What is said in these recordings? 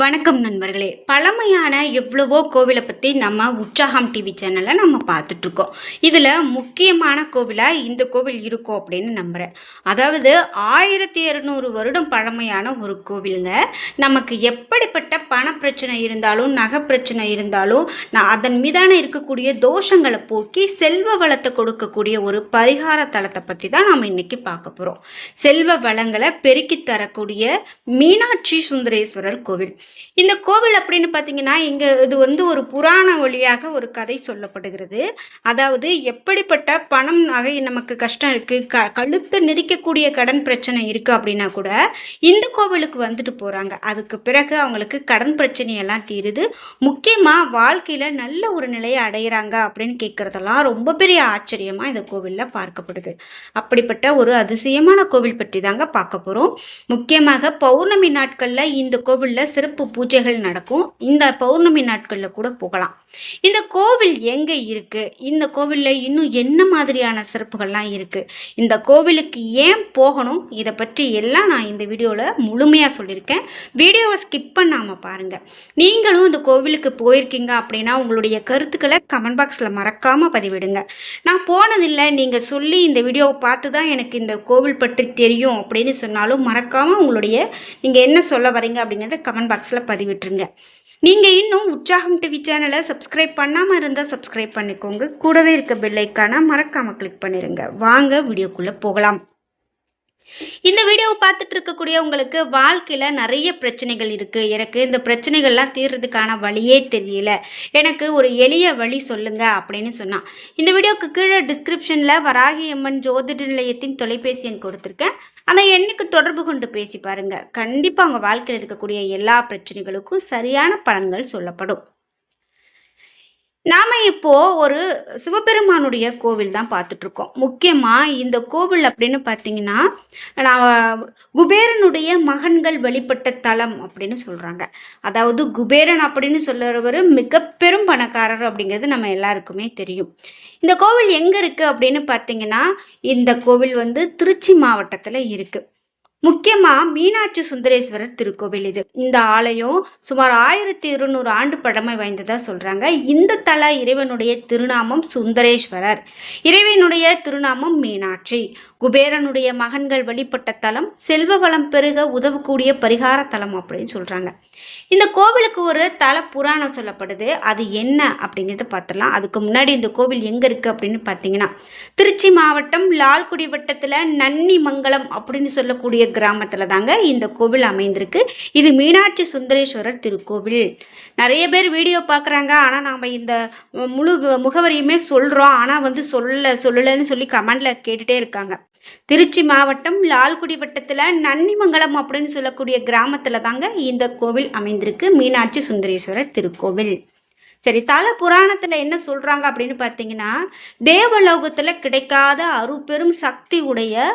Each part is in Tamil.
வணக்கம் நண்பர்களே. பழமையான எவ்வளவோ கோவிலை பற்றி நம்ம உற்சாகம் டிவி சேனலில் நம்ம பார்த்துட்ருக்கோம். இதில் முக்கியமான கோவிலாக இந்த கோவில் இருக்கும் அப்படின்னு நம்புகிறேன். அதாவது 1200 வருடம் பழமையான ஒரு கோவிலுங்க. நமக்கு எப்படிப்பட்ட பண பிரச்சனை இருந்தாலும் நகை பிரச்சனை இருந்தாலும் அதன் மீதான இருக்கக்கூடிய தோஷங்களை போக்கி செல்வ வளத்தை கொடுக்கக்கூடிய ஒரு பரிகார தலத்தை பற்றி தான் நம்ம இன்னைக்கு பார்க்க போகிறோம். செல்வ வளங்களை பெருக்கி தரக்கூடிய மீனாட்சி சுந்தரேஸ்வரர் கோவில். இந்த கோவில் அப்படின்னு பார்த்தீங்கன்னா இது ஒரு புராண வழியாக ஒரு கதை சொல்லப்படுகிறது. அதாவது எப்படிப்பட்ட பணம் நகை நமக்கு கஷ்டம் இருக்குது, கழுத்து நெரிக்கக்கூடிய கடன் பிரச்சனை இருக்குது அப்படின்னா கூட இந்த கோவிலுக்கு வந்துட்டு போகிறாங்க. அதுக்கு பிறகு அவங்களுக்கு கடன் பிரச்சனையெல்லாம் தீருது. முக்கியமாக வாழ்க்கையில் நல்ல ஒரு நிலையை அடைகிறாங்க அப்படின்னு கேட்குறதெல்லாம் ரொம்ப பெரிய ஆச்சரியமாக இந்த கோவிலில் பார்க்கப்படுது. அப்படிப்பட்ட ஒரு அதிசயமான கோவில் பற்றி தாங்க பார்க்க போகிறோம். முக்கியமாக பௌர்ணமி நாட்களில் இந்த கோவிலில் சிறப்பு பூஜைகள் நடக்கும். இந்த பௌர்ணமி நாட்களில் கூட போகலாம். இந்த கோவில் எங்கே இருக்கு, இந்த கோவிலில் இன்னும் என்ன மாதிரியான சிறப்புகள்லாம் இருக்கு, இந்த கோவிலுக்கு ஏன் போகணும், இதை பற்றி எல்லாம் நான் இந்த வீடியோவில் முழுமையாக சொல்லியிருக்கேன். வீடியோவை ஸ்கிப் பண்ணாமல் பாருங்கள். நீங்களும் இந்த கோவிலுக்கு போயிருக்கீங்க அப்படின்னா உங்களுடைய கருத்துக்களை கமெண்ட் பாக்ஸில் மறக்காமல் பதிவிடுங்க. நான் போனதில்லை, நீங்கள் சொல்லி இந்த வீடியோவை பார்த்து தான் எனக்கு இந்த கோவில் பற்றி தெரியும் அப்படின்னு சொன்னாலும் மறக்காமல் நீங்கள் என்ன சொல்ல வரீங்க அப்படிங்கிறத கமெண்ட் பாக்ஸில் பதிவிட்டுருங்க. நீங்கள் இன்னும் உற்சாகம் டிவி சேனலை சப்ஸ்கிரைப் பண்ணாமல் இருந்தால் சப்ஸ்கிரைப் பண்ணிக்கோங்க. கூடவே இருக்க பெல் ஐக்கானை மறக்காமல் கிளிக் பண்ணிடுங்க. வாங்க வீடியோக்குள்ளே போகலாம். இந்த வீடியோவை பார்த்துட்டு இருக்கக்கூடிய உங்களுக்கு வாழ்க்கையில் நிறைய பிரச்சனைகள் இருக்குது, எனக்கு இந்த பிரச்சனைகள்லாம் தீர்றதுக்கான வழியே தெரியல, எனக்கு ஒரு எளிய வழி சொல்லுங்க அப்படின்னு சொன்னான். இந்த வீடியோக்கு கீழே டிஸ்கிரிப்ஷனில் வராகி அம்மன் ஜோதிட நிலையத்தின் தொலைபேசி எண் கொடுத்துருக்கேன். அந்த எண்ணுக்கு தொடர்பு கொண்டு பேசி பாருங்க. கண்டிப்பாக உங்கள் வாழ்க்கையில் இருக்கக்கூடிய எல்லா பிரச்சனைகளுக்கும் சரியான பலன்கள் சொல்லப்படும். நாம் இப்போது ஒரு சிவபெருமானுடைய கோவில் தான் பார்த்துட்ருக்கோம். முக்கியமாக இந்த கோவில் அப்படின்னு பார்த்தீங்கன்னா குபேரனுடைய மகன்கள் வழிபட்ட தலம் அப்படின்னு சொல்கிறாங்க. அதாவது குபேரன் அப்படின்னு சொல்லுறவர் மிக பெரும் பணக்காரர் அப்படிங்கிறது நம்ம எல்லாருக்குமே தெரியும். இந்த கோவில் எங்கே இருக்குது அப்படின்னு பார்த்தீங்கன்னா இந்த கோவில் திருச்சி மாவட்டத்தில் இருக்குது. முக்கியமாக மீனாட்சி சுந்தரேஸ்வரர் திருக்கோவில் இது. இந்த ஆலயம் சுமார் 1200 ஆண்டு பழமை வாய்ந்ததாக சொல்கிறாங்க. இந்த தல இறைவனுடைய திருநாமம் சுந்தரேஸ்வரர், இறைவனுடைய திருநாமம் மீனாட்சி. குபேரனுடைய மகன்கள் வழிபட்ட தலம், செல்வ வளம் பெருக உதவக்கூடிய பரிகார தலம் அப்படின்னு சொல்கிறாங்க. இந்த கோவிலுக்கு ஒரு தல புராணம் சொல்லப்படுது. அது என்ன அப்படிங்கிறத பார்த்துடலாம். அதுக்கு முன்னாடி இந்த கோவில் எங்கே இருக்குது அப்படின்னு பார்த்தீங்கன்னா திருச்சி மாவட்டம் லால்குடி வட்டத்தில் நன்னிமங்கலம் அப்படின்னு சொல்லக்கூடிய கிராமத்தில் தாங்க இந்த கோவில் அமைந்திருக்கு. இது மீனாட்சி சுந்தரேஸ்வரர் திருக்கோவில். நிறைய பேர் வீடியோ பார்க்குறாங்க, ஆனால் நாம் இந்த முழு முகவரியுமே சொல்கிறோம், ஆனால் சொல்லலைன்னு சொல்லி கமெண்டில் கேட்டுகிட்டே இருக்காங்க. திருச்சி மாவட்டம் லால்குடி வட்டத்தில் நன்னிமங்கலம் அப்படின்னு சொல்லக்கூடிய கிராமத்தில் தாங்க இந்த கோவில் அமைந்திருக்கு, மீனாட்சி சுந்தரேஸ்வரர் திருக்கோவில். சரி, தல புராணத்தில் என்ன சொல்கிறாங்க அப்படின்னு பார்த்தீங்கன்னா தேவலோகத்தில் கிடைக்காத அருப்பெரும் சக்தி உடைய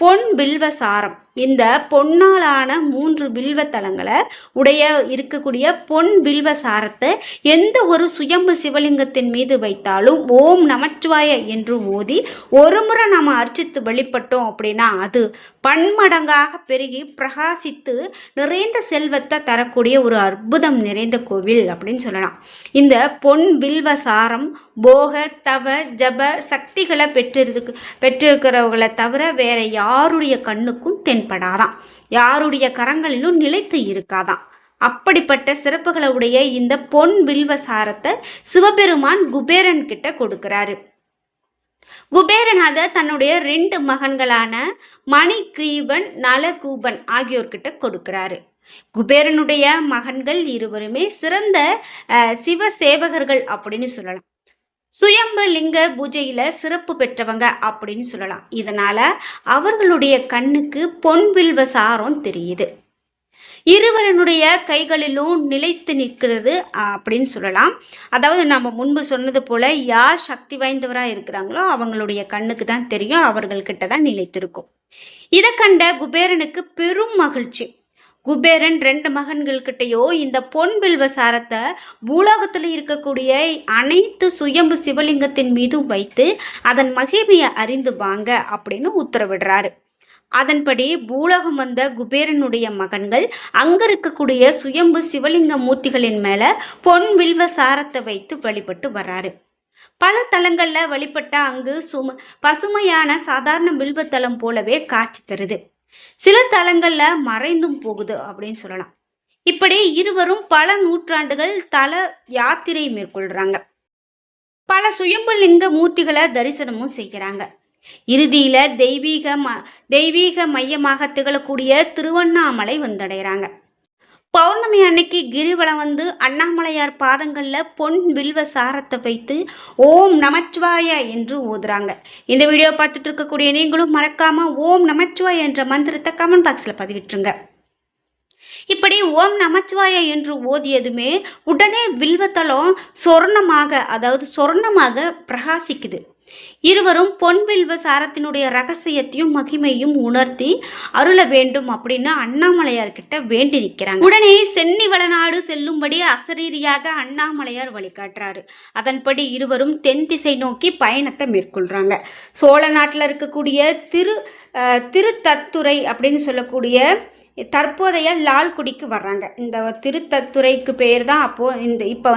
பொன் பில்வ சாரம், இந்த பொன்னாலான 3 பில்வ தலங்களை இருக்கக்கூடிய பொன் பில்வ சாரத்தை எந்த ஒரு சுயம்பு சிவலிங்கத்தின் மீது வைத்தாலும் ஓம் நமச்சிவாய என்று ஓதி ஒரு முறை நம்ம அர்ச்சித்து வழிபட்டோம் அப்படின்னா அது பன்மடங்காக பெருகி பிரகாசித்து நிறைந்த செல்வத்தை தரக்கூடிய ஒரு அற்புதம் நிறைந்த கோவில் அப்படின்னு சொல்லலாம். இந்த பொன் பில்வ சாரம் போக தவ ஜப சக்திகளை பெற்றிருக்கிறவர்களை தவிர வேற யாருடைய கண்ணுக்கும் தென்படாதான், யாருடைய கரங்களிலும் நிலைத்து இருக்காதான். அப்படிப்பட்ட சிறப்புகளை உடைய இந்த பொன் வில்வசாரத்தை சிவபெருமான் குபேரன் கிட்ட கொடுக்கிறாரு. குபேரன் அதை தன்னுடைய 2 மகன்களான மணிகிரீவன் நலகூபன் ஆகியோர்கிட்ட கொடுக்கிறாரு. குபேரனுடைய மகன்கள் இருவருமே சிறந்த சிவ சேவகர்கள் அப்படின்னு சொல்லலாம். சுயம்பு லிங்க பூஜையில சிறப்பு பெற்றவங்க அப்படின்னு சொல்லலாம். இதனால அவர்களுடைய கண்ணுக்கு பொன் வில்வ சாரம் தெரியுது. இருவரனுடைய கைகளிலும் நிலைத்து நிற்கிறது அப்படின்னு சொல்லலாம். அதாவது நம்ம முன்பு சொன்னது போல யார் சக்தி வாய்ந்தவராக இருக்கிறாங்களோ அவங்களுடைய கண்ணுக்கு தான் தெரியும், அவர்கள்கிட்ட தான் நிலைத்திருக்கும். இதை கண்ட குபேரனுக்கு பெரும் மகிழ்ச்சி. குபேரன் 2 மகன்கள்கிட்டையோ இந்த பொன் வில்வ சாரத்தை பூலோகத்தில் இருக்கக்கூடிய அனைத்து சுயம்பு சிவலிங்கத்தின் மீதும் வைத்து அதன் மகிமையை அறிந்து வாங்க அப்படின்னு உத்தரவிடுறாரு. அதன்படி பூலோகம் வந்த குபேரனுடைய மகன்கள் அங்க இருக்கக்கூடிய சுயம்பு சிவலிங்க மூர்த்திகளின் மேல பொன் வில்வ சாரத்தை வைத்து வழிபட்டு வர்றாரு. பல தலங்கள்ல வழிபட்ட அங்கு பசுமையான சாதாரண வில்வத்தலம் போலவே காட்சி தருது. சில தலங்கள்ல மறைந்தும் போகுது அப்படின்னு சொல்லலாம். இப்படி இருவரும் பல நூற்றாண்டுகள் தல யாத்திரை மேற்கொள்றாங்க. பல சுயம்பு லிங்க மூர்த்திகளை தரிசனமும் செய்கிறாங்க. இறுதியில தெய்வீக மையமாக திகழக்கூடிய திருவண்ணாமலை வந்தடைகிறாங்க. பௌர்ணமி அன்னைக்கு கிரிவலம் வந்து அண்ணாமலையார் பாதங்கள்ல பொன் வில்வ சாரத்தை வைத்து ஓம் நமச்சிவாய என்று ஓதுறாங்க. இந்த வீடியோ பார்த்துட்டு இருக்கக்கூடிய நீங்களும் மறக்காம ஓம் நமச்சிவாய என்ற மந்திரத்தை கமெண்ட் பாக்ஸ்ல பதிவிட்டுருங்க. இப்படி ஓம் நமச்சிவாய என்று ஓதியதுமே உடனே வில்வத்தலம் சொர்ணமாக பிரகாசிக்குது. இருவரும் பொன் வில்வ சாரத்தினுடைய ரகசியத்தையும் மகிமையும் உணர்த்தி அருள வேண்டும் அப்படின்னு அண்ணாமலையார்கிட்ட வேண்டி நிற்கிறாங்க. உடனே சென்னி வளநாடு செல்லும்படி அசரீரியாக அண்ணாமலையார் வழிகாட்டுறாரு. அதன்படி இருவரும் தென் திசை நோக்கி பயணத்தை மேற்கொள்றாங்க. சோழ நாட்டில் இருக்கக்கூடிய திருத்தத்துறை அப்படின்னு சொல்லக்கூடிய தற்போதைய லால்குடிக்கு வர்றாங்க. இந்த திருத்தத்துறைக்கு பேர் தான் இப்போ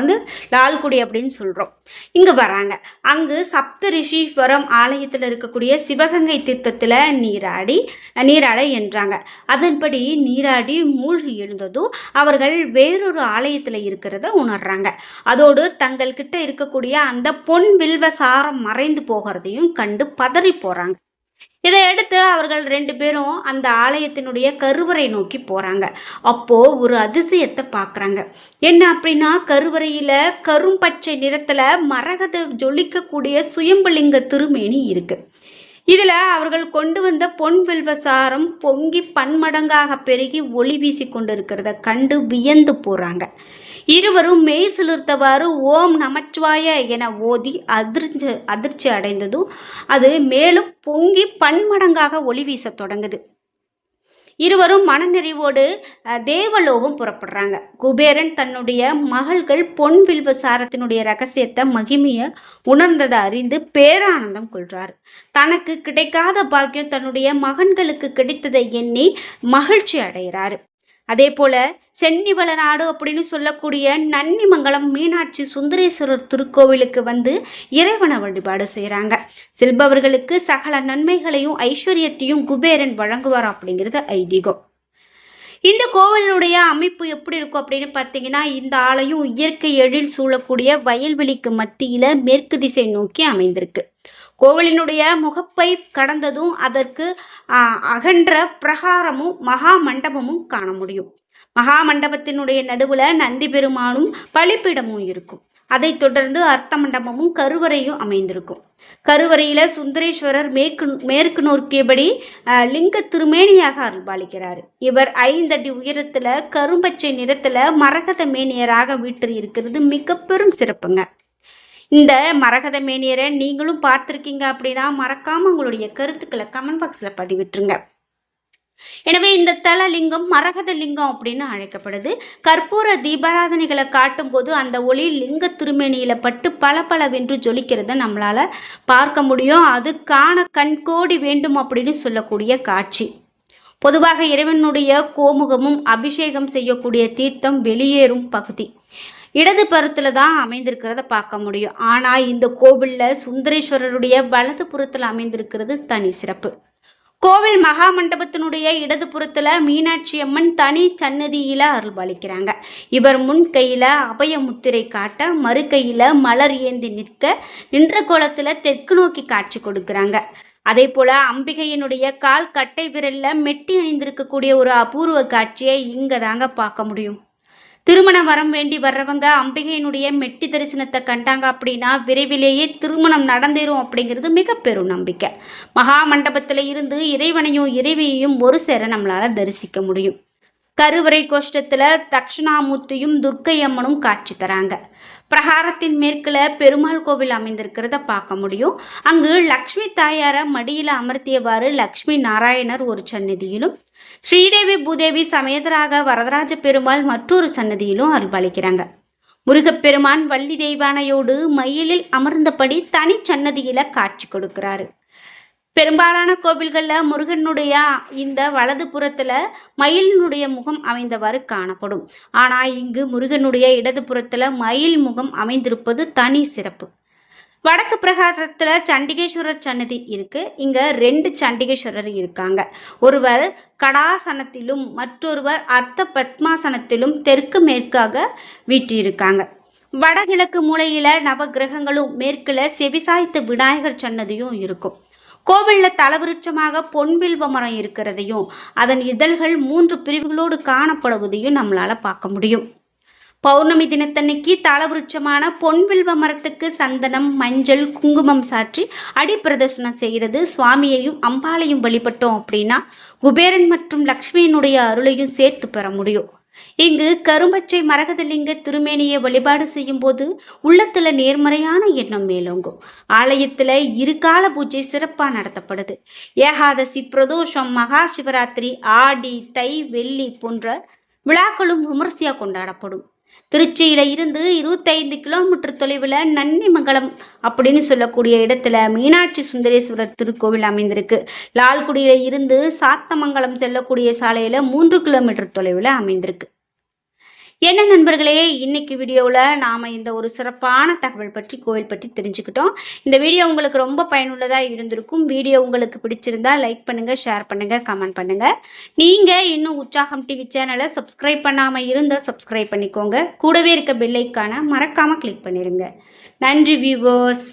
லால்குடி அப்படின்னு சொல்கிறோம். இங்கே வர்றாங்க. அங்கு சப்த ரிஷீஸ்வரம் ஆலயத்தில் இருக்கக்கூடிய சிவகங்கை தீர்த்தத்தில் நீராட என்றாங்க. அதன்படி நீராடி மூழ்கி எழுந்ததும் அவர்கள் வேறொரு ஆலயத்தில் இருக்கிறத உணர்றாங்க. அதோடு தங்கள்கிட்ட இருக்கக்கூடிய அந்த பொன் வில்வ சாரம் மறைந்து போகிறதையும் கண்டு பதறி போகிறாங்க. இதையடுத்து அவர்கள் 2 பேரும் அந்த ஆலயத்தினுடைய கருவறை நோக்கி போகிறாங்க. அப்போது ஒரு அதிசயத்தை பார்க்குறாங்க. என்ன அப்படின்னா, கருவறையில் கரும்பச்சை நிறத்தில் மரகத ஜொலிக்கக்கூடிய சுயம்புலிங்க திருமேனி இருக்குது. இதில் அவர்கள் கொண்டு வந்த பொன் வில்வசாரம் பொங்கி பன்மடங்காக பெருகி ஒளி வீசி கொண்டு இருக்கிறத கண்டு வியந்து போகிறாங்க. இருவரும் மெய் சிலிர்த்தவாறு ஓம் நமச்சிவாய என ஓதி அதிர்ச்சி அடைந்ததும் அது மேலும் பொங்கி பன்மடங்காக ஒளி வீச தொடங்குது. இருவரும் மனநிறைவோடு தேவலோகம் புறப்படுறாங்க. குபேரன் தன்னுடைய மகள்கள் பொன் வில்வ சாரத்தினுடைய ரகசியத்தை மகிமையை உணர்ந்ததை அறிந்து பேரானந்தம் கொள்றார். தனக்கு கிடைக்காத பாக்கியம் தன்னுடைய மகன்களுக்கு கிடைத்ததை எண்ணி மகிழ்ச்சி அடைகிறாரு. அதே போல சென்னிவளநாடு அப்படின்னு சொல்லக்கூடிய நன்னிமங்கலம் மீனாட்சி சுந்தரேஸ்வரர் திருக்கோவிலுக்கு வந்து இறைவனை வழிபாடு செய்கிறாங்க. செல்பவர்களுக்கு சகல நன்மைகளையும் ஐஸ்வர்யத்தையும் குபேரன் வழங்குவார் அப்படிங்கிறது ஐதீகம். இந்த கோவிலுடைய அமைப்பு எப்படி இருக்கும் அப்படின்னு பார்த்தீங்கன்னா, இந்த ஆலயம் இயற்கை எழில் சூழக்கூடிய வயல்வெளிக்கு மத்தியில் மேற்கு திசை நோக்கி அமைந்திருக்கு. கோவிலினுடைய முகப்பை கடந்ததும் அதற்கு அகன்ற பிரகாரமும் மகா மண்டபமும் காண முடியும். மகா மண்டபத்தினுடைய நடுவில் நந்தி பெருமானும் பலிப்பீடமும் இருக்கும். அதை தொடர்ந்து அர்த்த மண்டபமும் கருவறையும் அமைந்திருக்கும். கருவறையில் சுந்தரேஸ்வரர் மேற்கு நோக்கியபடி லிங்க திருமேனியாக அருள்பாலிக்கிறார். இவர் 5 அடி உயரத்தில் கரும்பச்சை நிறத்தில் மரகத மேனியராக வீட்டு இருக்கிறது மிக பெரும் சிறப்புங்க. இந்த மரகத மேனியரை நீங்களும் பார்த்துருக்கீங்க அப்படின்னா மறக்காமல் உங்களுடைய கருத்துக்களை கமெண்ட் பாக்ஸில் பதிவிட்டுருங்க. எனவே இந்த தல லிங்கம் மரகத லிங்கம் அப்படின்னு அழைக்கப்படுது. கற்பூர தீபாராதனைகளை காட்டும் போது அந்த ஒளி லிங்க திருமேனியில் பட்டு பளபளவென்று ஜொலிக்கிறத நம்மளால் பார்க்க முடியும். அது காண கண்கோடி வேண்டும் அப்படின்னு சொல்லக்கூடிய காட்சி. பொதுவாக இறைவனுடைய கோமுகமும் அபிஷேகம் செய்யக்கூடிய தீர்த்தம் வெளியேறும் பகுதி இடது புறத்தில் தான் அமைந்திருக்கிறத பார்க்க முடியும். ஆனால் இந்த கோவிலில் சுந்தரேஸ்வரருடைய வலது புறத்தில் அமைந்திருக்கிறது தனி சிறப்பு. கோவில் மகா மண்டபத்தினுடைய இடது புறத்தில் மீனாட்சி அம்மன் தனி சன்னதியில் அருள்பாலிக்கிறாங்க. இவர் முன் கையில் அபய முத்திரை காட்ட, மறு கையில் மலர் ஏந்தி நின்ற கோலத்தில் தெற்கு நோக்கி காட்சி கொடுக்குறாங்க. அதே போல் அம்பிகையினுடைய கால் கட்டை விரலில் மெட்டி அணிந்திருக்கக்கூடிய ஒரு அபூர்வ காட்சியை இங்கே தாங்க பார்க்க முடியும். திருமண வரம் வேண்டி வர்றவங்க அம்பிகையினுடைய மெட்டி தரிசனத்தை கண்டாங்க அப்படின்னா விரைவிலேயே திருமணம் நடந்தேறும் அப்படிங்கிறது மிக பெரும் நம்பிக்கை. மகா மண்டபத்தில் இருந்து இறைவனையும் இறைவியையும் ஒரு சேர நம்மளால் தரிசிக்க முடியும். கருவறை கோஷ்டத்தில் தட்சிணாமூர்த்தியும் துர்க்கை அம்மனும் காட்சி தராங்க. பிரகாரத்தின் மேற்குல பெருமாள் கோவில் அமைந்திருக்கிறத பார்க்க முடியும். அங்கு லக்ஷ்மி தாயாரை மடியில் அமர்த்தியவாறு லக்ஷ்மி நாராயணர் ஒரு சன்னதியிலும், ஸ்ரீதேவி பூதேவி சமேதராக வரதராஜ பெருமாள் மற்றொரு சன்னதியிலும் அருள்பாலிக்கிறாங்க. முருகப்பெருமான் வள்ளி தெய்வானையோடு மயிலில் அமர்ந்தபடி தனி சன்னதியில காட்சி கொடுக்கிறாரு. பெரும்பாலான கோவில்களில் முருகனுடைய இந்த வலது புறத்தில் மயிலினுடைய முகம் அமைந்தவாறு காணப்படும். ஆனால் இங்கு முருகனுடைய இடது புறத்தில் மயில் முகம் அமைந்திருப்பது தனி சிறப்பு. வடக்கு பிரகாரத்தில் சண்டிகேஸ்வரர் சன்னதி இருக்கு. இங்க 2 சண்டிகேஸ்வரர் இருக்காங்க. ஒருவர் கடாசனத்திலும் மற்றொருவர் அர்த்த பத்மாசனத்திலும் தெற்கு மேற்காக வீற்றிருக்காங்க. வடகிழக்கு மூலையில நவகிரகங்களும் மேற்குல செவிசாய்த்த விநாயகர் சன்னதியும் இருக்கும். கோவிலில் தலவிருட்சமாக பொன்வில்வ மரம் இருக்கிறதையும் அதன் இதழ்கள் 3 பிரிவுகளோடு காணப்படுவதையும் நம்மளால பார்க்க முடியும். பௌர்ணமி தினத்தன்னைக்கு தலவிருட்சமான பொன்வில்வ மரத்துக்கு சந்தனம், மஞ்சள், குங்குமம் சாற்றி அடிப்பிரதர்சனம் செய்கிறது. சுவாமியையும் அம்பாளையும் வழிபட்டோம் அப்படின்னா குபேரன் மற்றும் லக்ஷ்மியினுடைய அருளையும் சேர்த்து பெற முடியும். இங்கு கரும்பச்சை மரகதலிங்க திருமேனியை வழிபாடு செய்யும் போது உள்ளத்துல நேர்மறையான எண்ணம் மேலோங்கும். ஆலயத்துல 2 கால பூஜை சிறப்பாக நடத்தப்படுது. ஏகாதசி, பிரதோஷம், மகா சிவராத்திரி, ஆடி, தை, வெள்ளி போன்ற விழாக்களும் விமர்சையா கொண்டாடப்படும். திருச்சியில இருந்து 25 கிலோமீட்டர் தொலைவில் நன்னிமங்கலம் அப்படின்னு சொல்லக்கூடிய இடத்துல மீனாட்சி சுந்தரேஸ்வரர் திருக்கோவில் அமைந்திருக்கு. லால்குடியில இருந்து சாத்தமங்கலம் செல்லக்கூடிய சாலையில 3 கிலோமீட்டர் தொலைவில் அமைந்திருக்கு. என்ன நண்பர்களே, இன்னைக்கு வீடியோவில் நாம் இந்த ஒரு சிறப்பான தகவல் பற்றி கோவில் பற்றி தெரிஞ்சுக்கிட்டோம். இந்த வீடியோ உங்களுக்கு ரொம்ப பயனுள்ளதாக இருந்திருக்கும். வீடியோ உங்களுக்கு பிடிச்சிருந்தா லைக் பண்ணுங்கள், ஷேர் பண்ணுங்கள், கமெண்ட் பண்ணுங்கள். நீங்கள் இன்னும் உற்சாகம் டிவி சேனலை சப்ஸ்கிரைப் பண்ணாமல் இருந்தால் சப்ஸ்கிரைப் பண்ணிக்கோங்க. கூடவே இருக்க பெல் ஐக்கானை மறக்காமல் கிளிக் பண்ணிடுங்க. நன்றி வியூவர்ஸ்.